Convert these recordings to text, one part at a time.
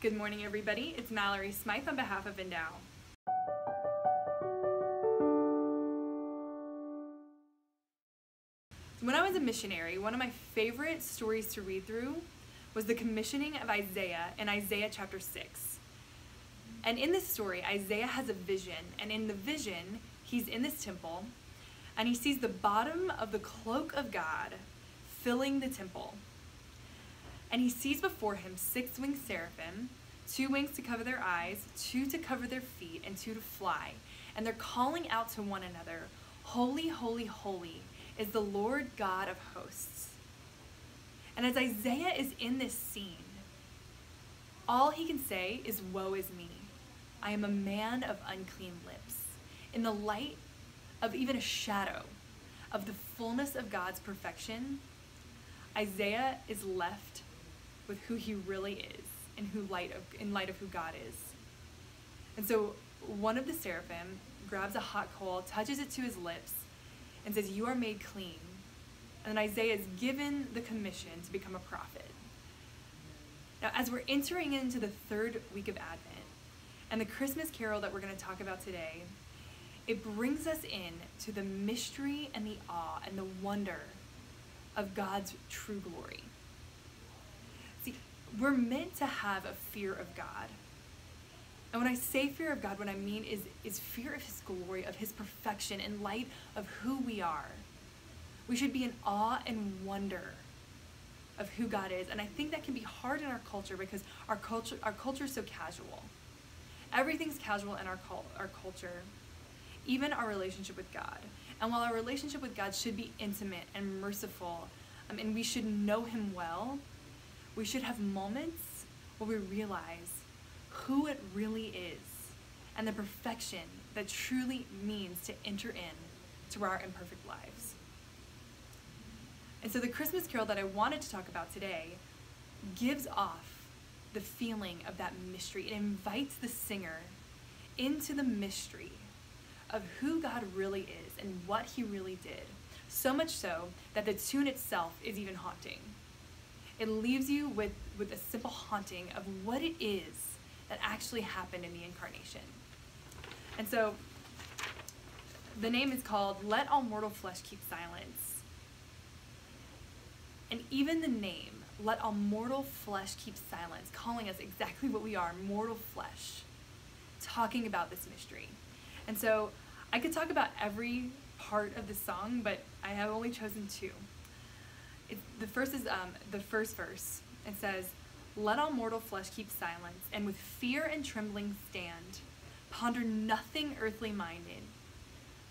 Good morning, everybody. It's Mallory Smythe on behalf of Endow. When I was a missionary, one of my favorite stories to read through was the commissioning of Isaiah in Isaiah chapter 6. And in this story, Isaiah has a vision, and in the vision, he's in this temple, and he sees the bottom of the cloak of God filling the temple. And he sees before him 6 winged seraphim, 2 wings to cover their eyes, 2 to cover their feet, and 2 to fly. And they're calling out to one another, "Holy, holy, holy is the Lord God of hosts." And as Isaiah is in this scene, all he can say is, "Woe is me. I am a man of unclean lips." In the light of even a shadow of the fullness of God's perfection, Isaiah is left with who he really is and in light of who God is. And so one of the seraphim grabs a hot coal, touches it to his lips, and says, "You are made clean." And Isaiah is given the commission to become a prophet. Now, as we're entering into the 3rd week of Advent and the Christmas carol that we're going to talk about today, it brings us in to the mystery and the awe and the wonder of God's true glory. See, we're meant to have a fear of God. And when I say fear of God, what I mean is fear of his glory, of his perfection in light of who we are. We should be in awe and wonder of who God is. And I think that can be hard in our culture because our culture is so casual. Everything's casual in our culture, even our relationship with God. And while our relationship with God should be intimate and merciful, and we should know him well, we should have moments where we realize who it really is and the perfection that truly means to enter in to our imperfect lives. And so the Christmas carol that I wanted to talk about today gives off the feeling of that mystery. It invites the singer into the mystery of who God really is and what he really did. So much so that the tune itself is even haunting. It leaves you with a simple haunting of what it is that actually happened in the Incarnation. And so the name is called "Let All Mortal Flesh Keep Silence." And even the name, "Let All Mortal Flesh Keep Silence," calling us exactly what we are, mortal flesh, talking about this mystery. And so I could talk about every part of the song, but I have only chosen 2. The first is the first verse. It says, "Let all mortal flesh keep silence, and with fear and trembling stand. Ponder nothing earthly minded.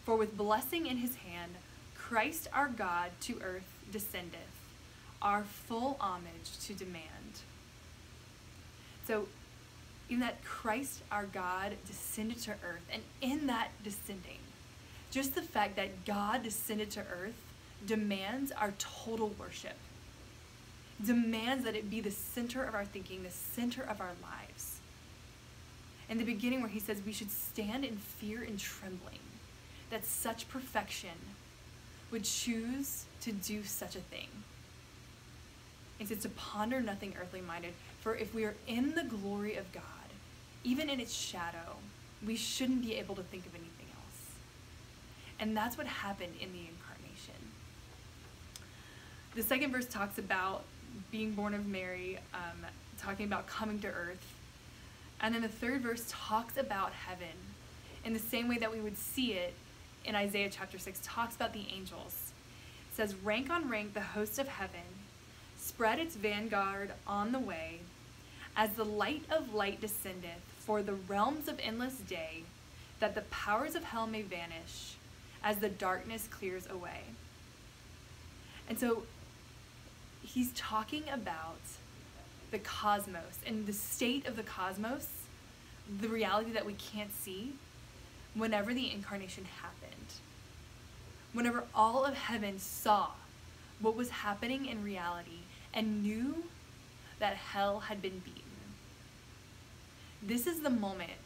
For with blessing in his hand, Christ our God to earth descendeth, our full homage to demand." So in that Christ our God descended to earth, and in that descending, just the fact that God descended to earth demands our total worship, demands that it be the center of our thinking, the center of our lives. In the beginning where he says we should stand in fear and trembling, that such perfection would choose to do such a thing. It says to ponder nothing earthly minded, for if we are in the glory of God, even in its shadow, we shouldn't be able to think of anything else. And that's what happened in the Incarnation. The 2nd verse talks about being born of Mary, talking about coming to earth. And then the 3rd verse talks about heaven in the same way that we would see it in Isaiah chapter 6, talks about the angels. It says, "Rank on rank the host of heaven, spread its vanguard on the way, as the light of light descendeth for the realms of endless day, that the powers of hell may vanish, as the darkness clears away." And so he's talking about the cosmos and the state of the cosmos, the reality that we can't see, whenever the Incarnation happened. Whenever all of heaven saw what was happening in reality and knew that hell had been beaten. This is the moment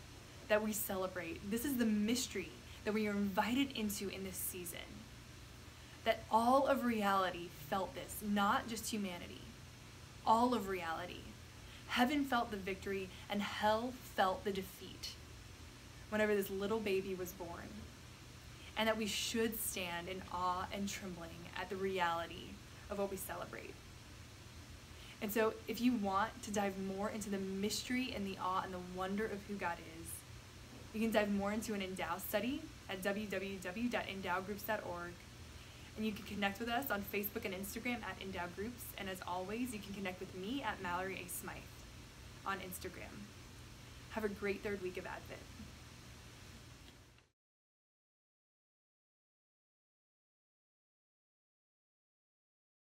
that we celebrate. This is the mystery that we are invited into in this season. That all of reality felt this, not just humanity. All of reality. Heaven felt the victory and hell felt the defeat whenever this little baby was born. And that we should stand in awe and trembling at the reality of what we celebrate. And so if you want to dive more into the mystery and the awe and the wonder of who God is, you can dive more into an Endow study at www.endowgroups.org. And you can connect with us on Facebook and Instagram at Endow Groups. And as always, you can connect with me at Mallory A. Smythe on Instagram. Have a great third week of Advent.